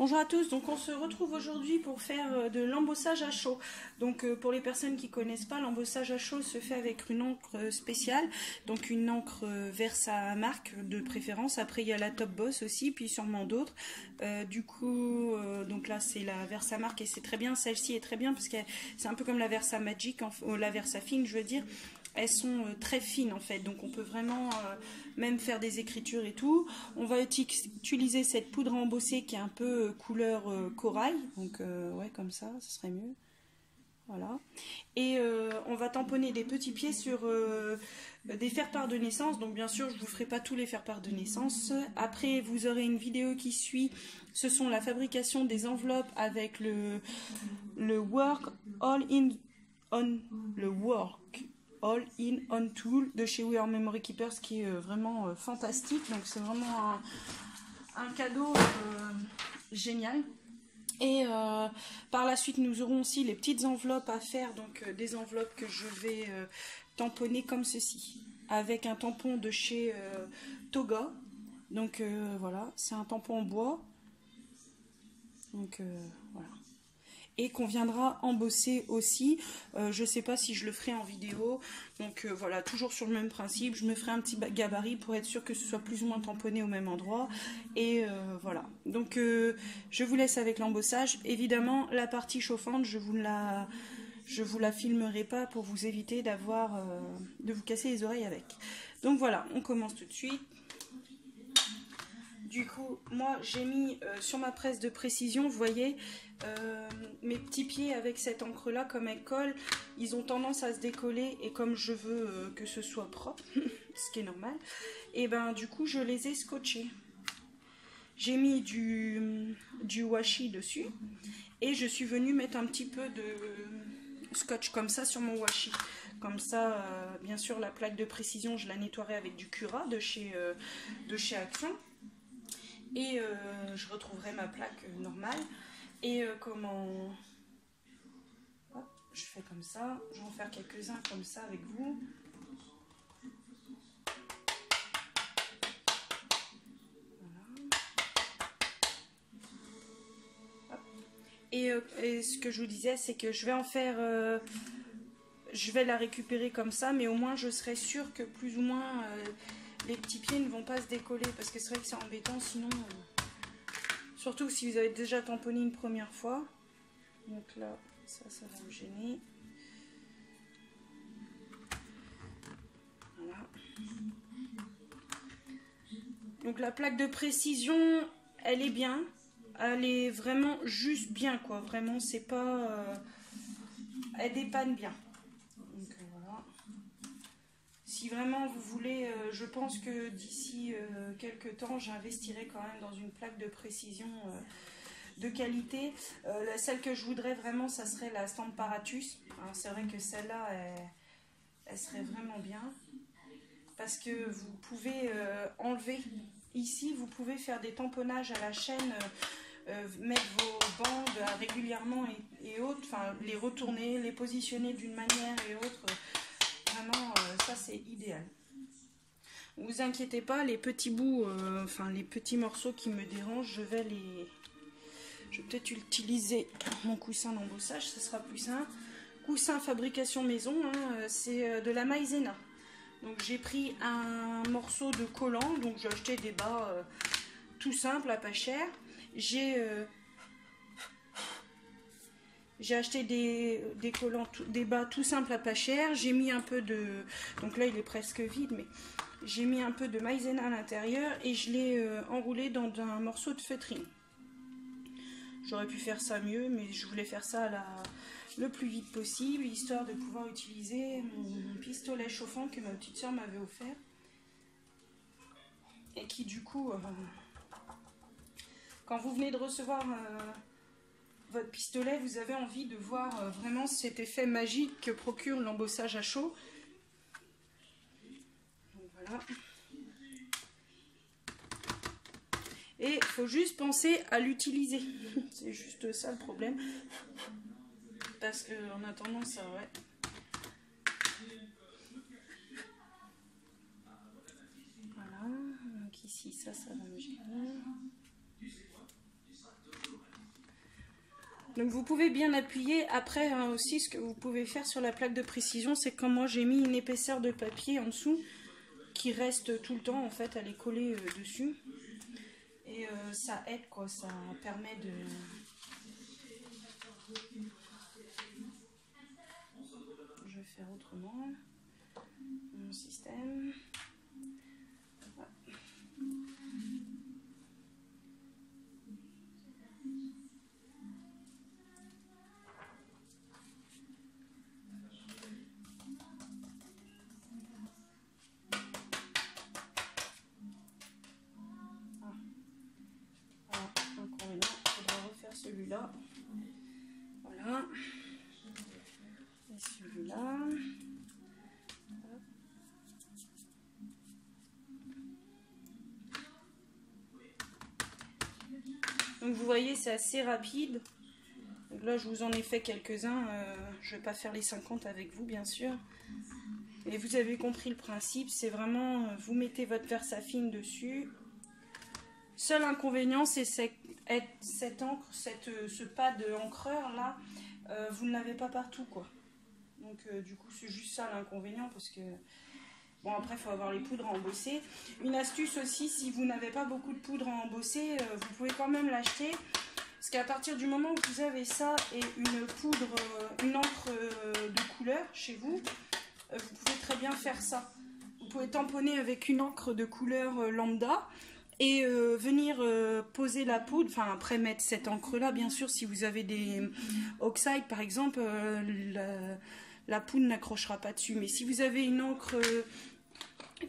Bonjour à tous, donc on se retrouve aujourd'hui pour faire de l'embossage à chaud. Donc pour les personnes qui ne connaissent pas, l'embossage à chaud se fait avec une encre spéciale, donc une encre Versamark de préférence. Après il y a la Top Boss aussi, puis sûrement d'autres. Donc là c'est la Versamark et c'est très bien, celle-ci est très bien parce que c'est un peu comme la Versa Magic, la Versa Fine je veux dire. Elles sont très fines en fait, donc on peut vraiment même faire des écritures et tout. On va utiliser cette poudre embossée qui est un peu couleur corail, donc ouais comme ça serait mieux. Voilà. Et on va tamponner des petits pieds sur des faire-part de naissance. Donc bien sûr je ne vous ferai pas tous les faire-part de naissance. Après vous aurez une vidéo qui suit. Ce sont la fabrication des enveloppes avec le Work All In On le Work All In On Tool de chez We Are Memory Keepers qui est vraiment fantastique. Donc c'est vraiment un cadeau génial. Et par la suite nous aurons aussi les petites enveloppes à faire, donc des enveloppes que je vais tamponner comme ceci avec un tampon de chez Toga. Donc voilà, c'est un tampon en bois, donc voilà, et qu'on viendra embosser aussi. Je sais pas si je le ferai en vidéo, donc voilà, toujours sur le même principe. Je me ferai un petit gabarit pour être sûr que ce soit plus ou moins tamponné au même endroit. Et voilà, donc je vous laisse avec l'embossage. Évidemment la partie chauffante je vous la filmerai pas pour vous éviter de vous casser les oreilles avec. Donc voilà, on commence tout de suite. Du coup, moi j'ai mis sur ma presse de précision, vous voyez, mes petits pieds avec cette encre là, comme elle colle, ils ont tendance à se décoller, et comme je veux que ce soit propre, ce qui est normal, et ben du coup je les ai scotchés. J'ai mis du washi dessus, et je suis venue mettre un petit peu de scotch comme ça sur mon washi. Comme ça, bien sûr la plaque de précision je la nettoierai avec du Cura de chez Action. Et je retrouverai ma plaque normale. Et comment... Hop, je fais comme ça. Je vais en faire quelques-uns comme ça avec vous. Voilà. Hop. Et ce que je vous disais, c'est que je vais en faire... je vais la récupérer comme ça, mais au moins je serai sûre que plus ou moins les petits pieds ne vont pas se décoller. Parce que c'est vrai que c'est embêtant sinon... surtout si vous avez déjà tamponné une première fois. Donc là, ça va me gêner. Voilà. Donc la plaque de précision, elle est bien. Elle est vraiment juste bien, quoi. Vraiment, c'est pas... elle dépanne bien. Donc voilà. Si vraiment vous voulez, je pense que d'ici quelques temps, j'investirai quand même dans une plaque de précision de qualité. Celle que je voudrais vraiment, ça serait la Stamparatus. Alors c'est vrai que celle-là, elle serait vraiment bien. Parce que vous pouvez enlever ici, vous pouvez faire des tamponnages à la chaîne, mettre vos bandes régulièrement et autres, enfin les retourner, les positionner d'une manière et autre. Vraiment, ça c'est idéal. Ne vous inquiétez pas, les petits bouts, enfin les petits morceaux qui me dérangent, je vais peut-être utiliser mon coussin d'embossage, ça sera plus simple. Coussin fabrication maison, hein, c'est de la maïzena. Donc j'ai pris un morceau de collant, donc j'ai acheté des bas tout simples à pas cher. J'ai acheté des collants, des bas tout simples à pas cher. J'ai mis un peu de... donc là il est presque vide, mais j'ai mis un peu de maïzena à l'intérieur et je l'ai enroulé dans un morceau de feutrine. J'aurais pu faire ça mieux, mais je voulais faire ça le plus vite possible, histoire de pouvoir utiliser mon pistolet chauffant que ma petite soeur m'avait offert. Et qui du coup, quand vous venez de recevoir votre pistolet, vous avez envie de voir vraiment cet effet magique que procure l'embossage à chaud. Donc voilà. Et il faut juste penser à l'utiliser. C'est juste ça le problème. Parce qu'on a tendance à... ouais. Voilà. Donc ici, ça va me gêner. Donc vous pouvez bien appuyer. Après aussi, ce que vous pouvez faire sur la plaque de précision, c'est comme moi j'ai mis une épaisseur de papier en dessous qui reste tout le temps en fait, elle est collée dessus. Et ça aide quoi, ça permet de... Je vais faire autrement. Mon système. Celui-là, voilà, et celui-là, donc vous voyez c'est assez rapide. Donc là je vous en ai fait quelques-uns, je vais pas faire les 50 avec vous bien sûr, et vous avez compris le principe, c'est vraiment vous mettez votre Versafine dessus. Seul inconvénient c'est cette encre, ce pad encreur là, vous ne l'avez pas partout quoi. Donc du coup c'est juste ça l'inconvénient parce que bon après il faut avoir les poudres à embosser. Une astuce aussi, si vous n'avez pas beaucoup de poudre à embosser, vous pouvez quand même l'acheter. Parce qu'à partir du moment où vous avez ça et une poudre, une encre de couleur chez vous, vous pouvez très bien faire ça. Vous pouvez tamponner avec une encre de couleur lambda. Et venir poser la poudre, enfin après mettre cette encre là, bien sûr si vous avez des oxydes par exemple, la poudre n'accrochera pas dessus. Mais si vous avez une encre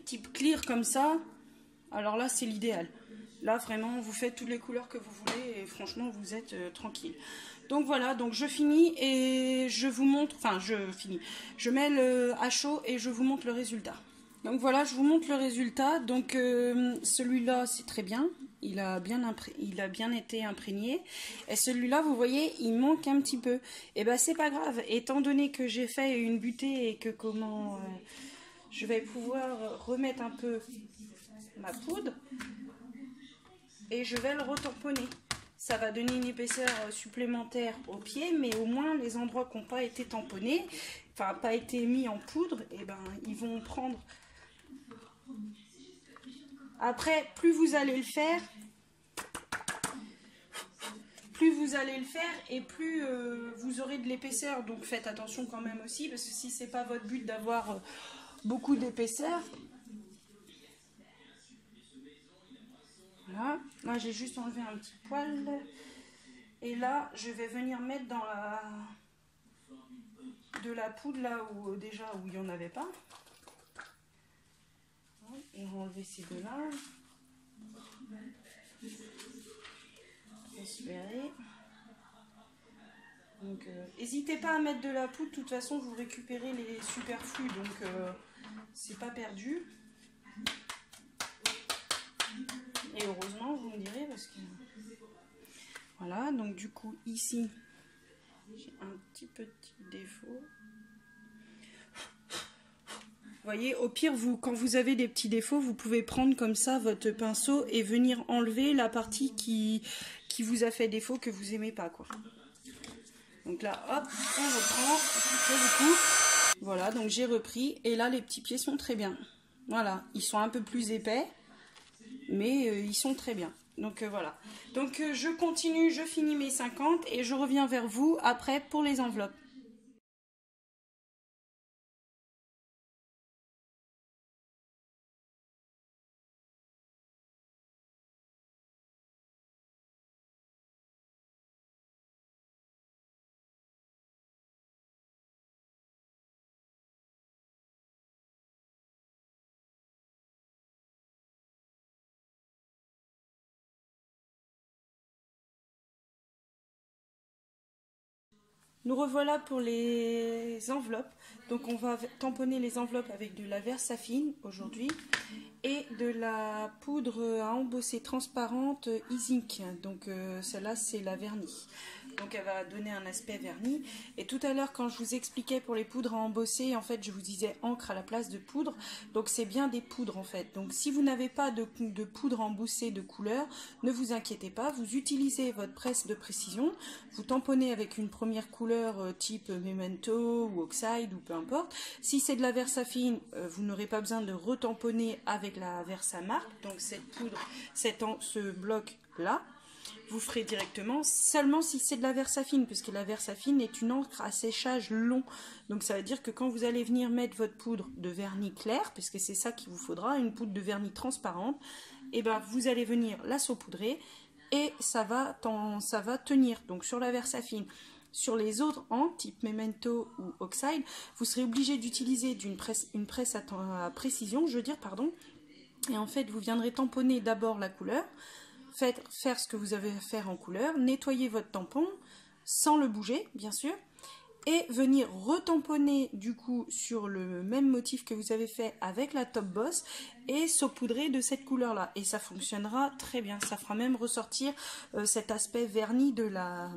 type clear comme ça, alors là c'est l'idéal. Là vraiment vous faites toutes les couleurs que vous voulez et franchement vous êtes tranquille. Donc voilà, donc je finis et je vous montre, enfin je finis, je mets à chaud et je vous montre le résultat. Donc voilà, je vous montre le résultat. Donc celui-là, c'est très bien. Il a bien été imprégné. Et celui-là, vous voyez, il manque un petit peu. Et ben c'est pas grave. Étant donné que j'ai fait une butée et que je vais pouvoir remettre un peu ma poudre. Et je vais le retamponner. Ça va donner une épaisseur supplémentaire au pied, mais au moins les endroits qui n'ont pas été tamponnés, enfin pas été mis en poudre, et ben ils vont prendre... Après, plus vous allez le faire et plus vous aurez de l'épaisseur. Donc faites attention quand même aussi, parce que si c'est pas votre but d'avoir beaucoup d'épaisseur. Voilà, moi j'ai juste enlevé un petit poil. Et là, je vais venir mettre dans de la poudre là où déjà où il n'y en avait pas. Et on va enlever ces deux-là. Espérer. Donc, n'hésitez pas à mettre de la poudre. De toute façon, vous récupérez les superflus, donc c'est pas perdu. Et heureusement, vous me direz, parce que voilà. Donc du coup, ici, j'ai un petit défaut. Vous voyez, au pire, quand vous avez des petits défauts, vous pouvez prendre comme ça votre pinceau et venir enlever la partie qui vous a fait défaut, que vous aimez pas, quoi. Donc là, hop, on reprend, je vous coupe. Voilà, donc j'ai repris. Et là, les petits pieds sont très bien. Voilà, ils sont un peu plus épais, mais ils sont très bien. Donc voilà. Donc je continue, je finis mes 50 et je reviens vers vous après pour les enveloppes. Nous revoilà pour les enveloppes. Donc on va tamponner les enveloppes avec de la Versafine aujourd'hui et de la poudre à embosser transparente Easy Ink. Donc celle-là c'est la vernis. donc elle va donner un aspect verni. Et tout à l'heure quand je vous expliquais pour les poudres à embosser, en fait je vous disais encre à la place de poudre, donc c'est bien des poudres en fait. Donc si vous n'avez pas de poudre embossée de couleur, ne vous inquiétez pas, vous utilisez votre presse de précision, vous tamponnez avec une première couleur type Memento ou Oxide ou peu importe. Si c'est de la Versafine, vous n'aurez pas besoin de retamponner avec la Versamark, donc cette poudre, ce bloc là, vous ferez directement seulement si c'est de la Versafine, puisque la Versafine est une encre à séchage long. Donc ça veut dire que quand vous allez venir mettre votre poudre de vernis clair, puisque c'est ça qu'il vous faudra, une poudre de vernis transparente, et ben vous allez venir la saupoudrer et ça va tenir. Donc sur la Versafine. Sur les autres encres, type Memento ou Oxide, vous serez obligé d'utiliser une presse à précision, je veux dire, pardon. Et en fait, vous viendrez tamponner d'abord la couleur, faire ce que vous avez à faire en couleur, nettoyer votre tampon, sans le bouger, bien sûr, et venir retamponner du coup sur le même motif que vous avez fait avec la Top Boss et saupoudrer de cette couleur là, et ça fonctionnera très bien. Ça fera même ressortir cet aspect verni de la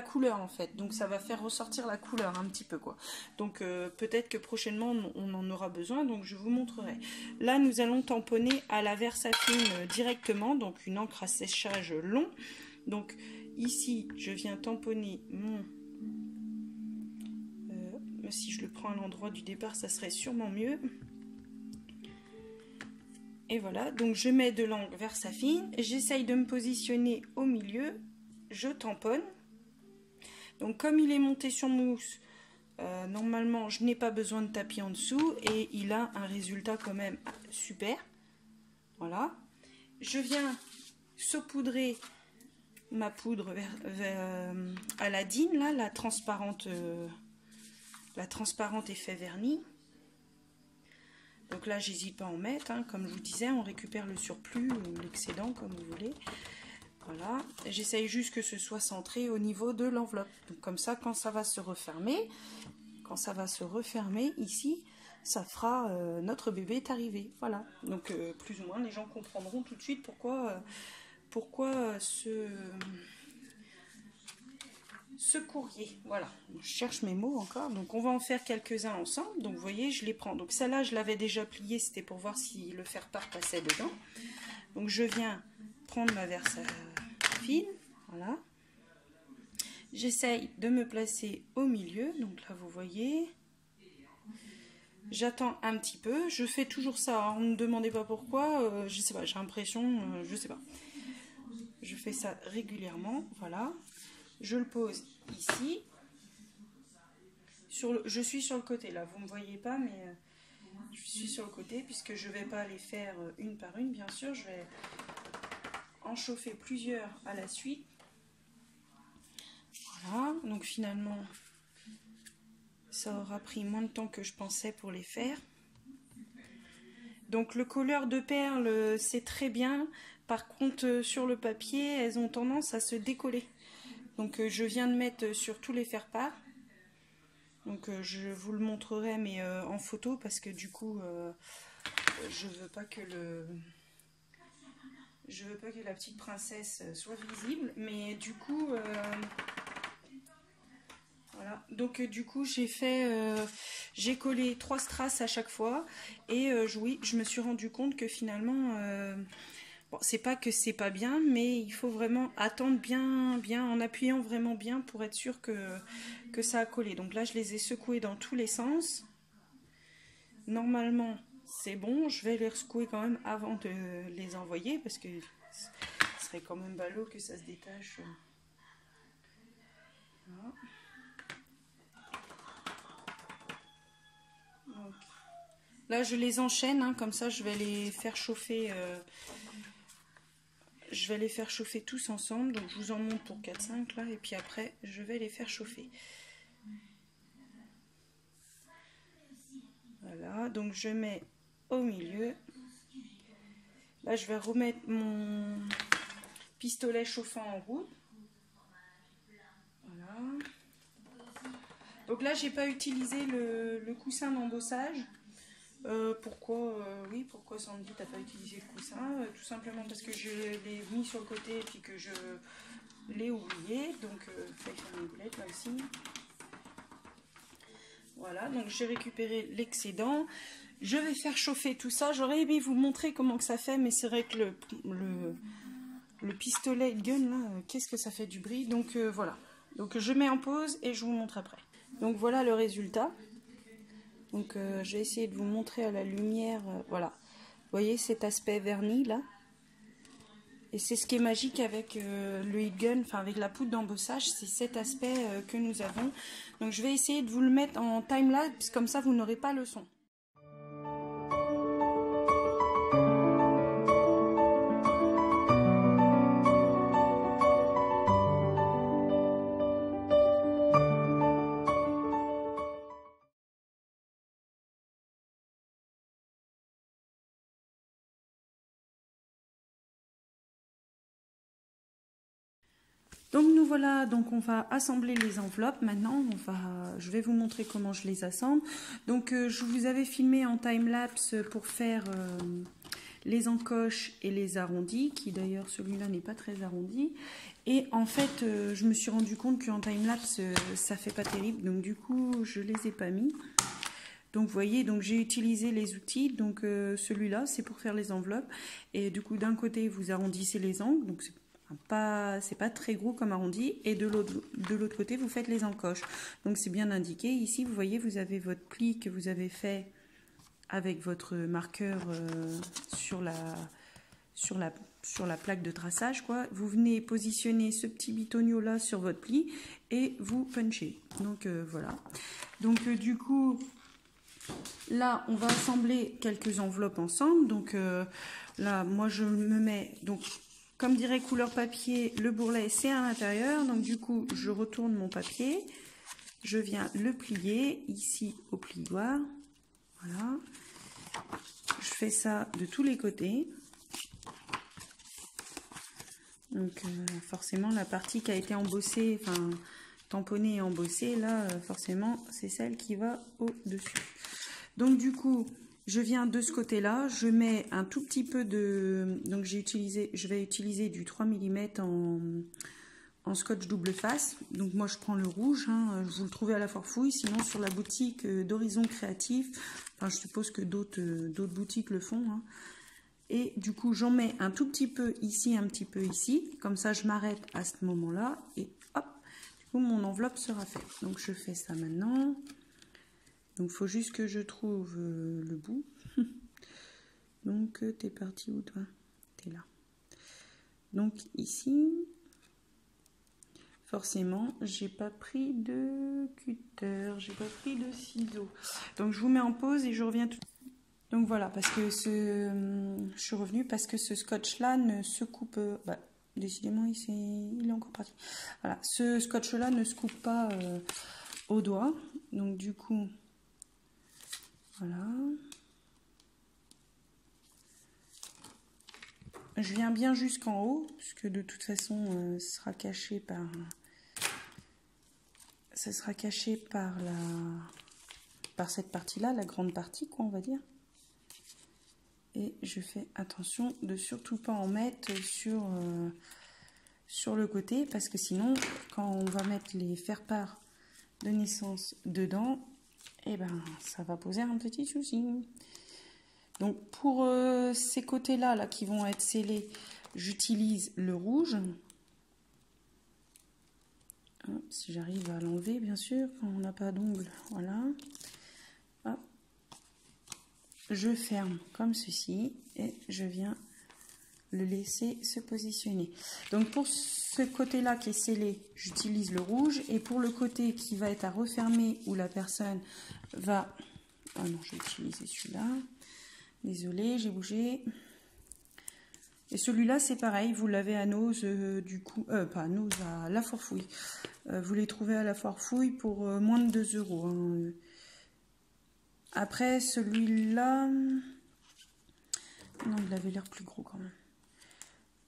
couleur en fait, donc ça va faire ressortir la couleur un petit peu quoi. Donc peut-être que prochainement on en aura besoin, donc je vous montrerai. Là nous allons tamponner à la Versafine directement, donc une encre à séchage long. Donc ici je viens tamponner mon si je le prends à l'endroit du départ ça serait sûrement mieux. Et voilà, donc je mets de l'encre Versafine, j'essaye de me positionner au milieu, je tamponne. Donc comme il est monté sur mousse, normalement je n'ai pas besoin de tapis en dessous et il a un résultat quand même super. Voilà. Je viens saupoudrer ma poudre Aladdin, là, la transparente effet vernis. Donc là j'hésite pas à en mettre, hein. Comme je vous disais, on récupère le surplus ou l'excédent comme vous voulez. Voilà, j'essaye juste que ce soit centré au niveau de l'enveloppe. Donc comme ça, quand ça va se refermer, ici, ça fera notre bébé est arrivé. Voilà, donc plus ou moins les gens comprendront tout de suite pourquoi ce courrier. Voilà, je cherche mes mots encore. Donc on va en faire quelques-uns ensemble. Donc vous voyez, je les prends. Donc celle-là, je l'avais déjà pliée, c'était pour voir si le faire-part passait dedans. Donc je viens prendre ma Versafine, voilà. J'essaye de me placer au milieu, donc là vous voyez. J'attends un petit peu, je fais toujours ça, hein. Ne me demandez pas pourquoi, je sais pas, j'ai l'impression, je sais pas. Je fais ça régulièrement, voilà. Je le pose ici. Je suis sur le côté là, vous ne me voyez pas, mais je suis sur le côté puisque je ne vais pas les faire une par une, bien sûr, je vais en chauffer plusieurs à la suite. Voilà, donc finalement ça aura pris moins de temps que je pensais pour les faire. Donc le colleur de perles c'est très bien, par contre sur le papier elles ont tendance à se décoller. Donc je viens de mettre sur tous les faire-part. Donc je vous le montrerai mais en photo parce que du coup je veux pas que la petite princesse soit visible, mais du coup voilà, donc du coup j'ai collé 3 strass à chaque fois et oui, je me suis rendu compte que finalement bon, c'est pas que c'est pas bien, mais il faut vraiment attendre bien en appuyant vraiment bien pour être sûr que ça a collé. Donc là je les ai secoués dans tous les sens. Normalement c'est bon, je vais les secouer quand même avant de les envoyer parce que ce serait quand même ballot que ça se détache. Voilà. Donc, là je les enchaîne, hein, comme ça je vais les faire chauffer. Je vais les faire chauffer tous ensemble. Donc je vous en montre pour 4-5 là et puis après je vais les faire chauffer. Voilà, donc je mets au milieu. Là je vais remettre mon pistolet chauffant en route. Voilà. Donc là j'ai pas utilisé le coussin d'embossage Pourquoi, oui, pourquoi Sandy, t'as pas utilisé le coussin? Tout simplement parce que je l'ai mis sur le côté et puis que je l'ai oublié. Donc, feuille fermée boulette là aussi. Voilà, donc j'ai récupéré l'excédent. Je vais faire chauffer tout ça. J'aurais aimé vous montrer comment que ça fait, mais c'est vrai que le pistolet gun, là, qu'est-ce que ça fait du bruit. Donc voilà. Donc je mets en pause et je vous montre après. Donc voilà le résultat. Donc je vais essayer de vous montrer à la lumière. Voilà. Vous voyez cet aspect verni là? Et c'est ce qui est magique avec le heat gun, enfin avec la poudre d'embossage, c'est cet aspect que nous avons. Donc je vais essayer de vous le mettre en time-lapse, comme ça vous n'aurez pas le son. Donc nous voilà, donc on va assembler les enveloppes. Maintenant, je vais vous montrer comment je les assemble. Donc je vous avais filmé en time-lapse pour faire les encoches et les arrondis, qui d'ailleurs celui-là n'est pas très arrondi. Et en fait, je me suis rendu compte qu'en time-lapse, ça fait pas terrible. Donc du coup, je les ai pas mis. Donc vous voyez, donc j'ai utilisé les outils. Donc celui-là, c'est pour faire les enveloppes. Et du coup, d'un côté, vous arrondissez les angles. Donc c'est pas très gros comme arrondi, et de l'autre côté vous faites les encoches. Donc c'est bien indiqué ici. Vous voyez, vous avez votre pli que vous avez fait avec votre marqueur sur la plaque de traçage, quoi. Vous venez positionner ce petit bitonio là sur votre pli et vous punchez. Donc voilà. Donc du coup là on va assembler quelques enveloppes ensemble. Donc là moi je me mets, donc comme dirait couleur papier, le bourrelet c'est à l'intérieur. Donc du coup, je retourne mon papier. Je viens le plier ici au plioir. Voilà. Je fais ça de tous les côtés. Donc forcément, la partie qui a été embossée, enfin tamponnée et embossée, là, forcément, c'est celle qui va au-dessus. Donc du coup, je viens de ce côté-là, je mets un tout petit peu de... Donc je vais utiliser du 3 mm en scotch double face. Donc moi je prends le rouge, hein, vous le trouvez à la Forfouille, sinon sur la boutique d'Horizon Créatif, enfin je suppose que d'autres boutiques le font. Hein. Et du coup j'en mets un tout petit peu ici, un petit peu ici, comme ça je m'arrête à ce moment-là et hop, du coup mon enveloppe sera faite. Donc je fais ça maintenant. Donc, il faut juste que je trouve le bout. Donc, t'es parti où, toi? T'es là. Donc, ici, forcément, j'ai pas pris de cutter, j'ai pas pris de ciseaux. Donc, je vous mets en pause et je reviens tout de suite. Donc, voilà, parce que je suis revenue parce que ce scotch-là ne se coupe... décidément, il est encore parti. Voilà, ce scotch-là ne se coupe pas au doigt. Donc, du coup... Voilà. Je viens bien jusqu'en haut, puisque de toute façon, ce sera caché par cette partie-là, la grande partie, quoi, on va dire. Et je fais attention de surtout pas en mettre sur le côté, parce que sinon, quand on va mettre les faire-part de naissance dedans, eh ben, ça va poser un petit souci. Donc pour ces côtés-là là, qui vont être scellés, j'utilise le rouge. Hop, si j'arrive à l'enlever, bien sûr, quand on n'a pas d'ongle. Voilà. Hop. Je ferme comme ceci et je viens le laisser se positionner. Donc pour ce côté-là qui est scellé, j'utilise le rouge. Et pour le côté qui va être à refermer, où la personne va... Ah non, je vais utiliser celui-là. Désolée, j'ai bougé. Et celui-là, c'est pareil, vous l'avez à Nose, du coup, pas à Nose, à la Forfouille. Vous les trouvez à la Forfouille pour moins de 2 €. Hein. Après, celui-là, non, il avait l'air plus gros quand même.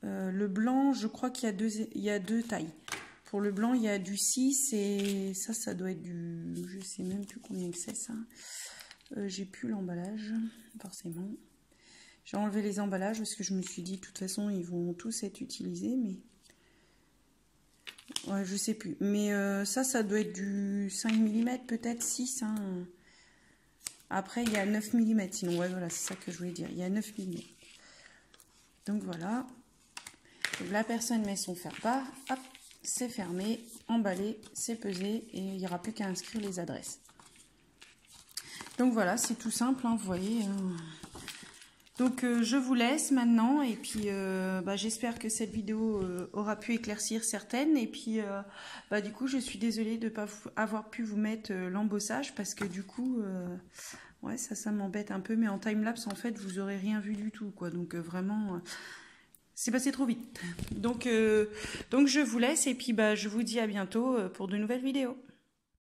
Le blanc, je crois qu'il y a deux tailles. Pour le blanc, il y a du 6 et ça doit être du... Je sais même plus combien que c'est ça. J'ai plus l'emballage, forcément. J'ai enlevé les emballages parce que je me suis dit, de toute façon, ils vont tous être utilisés, mais... Ouais, je sais plus. Mais ça doit être du 5 mm, peut-être 6. Hein. Après, il y a 9 mm, sinon, ouais, voilà, c'est ça que je voulais dire. Il y a 9 mm. Donc, voilà. Donc, la personne met son faire-part. Hop, c'est fermé, emballé, c'est pesé, et il n'y aura plus qu'à inscrire les adresses. Donc, voilà, c'est tout simple, hein, vous voyez. Donc je vous laisse maintenant et puis j'espère que cette vidéo aura pu éclaircir certaines et puis du coup je suis désolée de ne pas avoir pu vous mettre l'embossage parce que du coup ouais ça m'embête un peu, mais en timelapse en fait vous aurez rien vu du tout quoi, donc vraiment c'est passé trop vite. Donc je vous laisse et puis je vous dis à bientôt pour de nouvelles vidéos.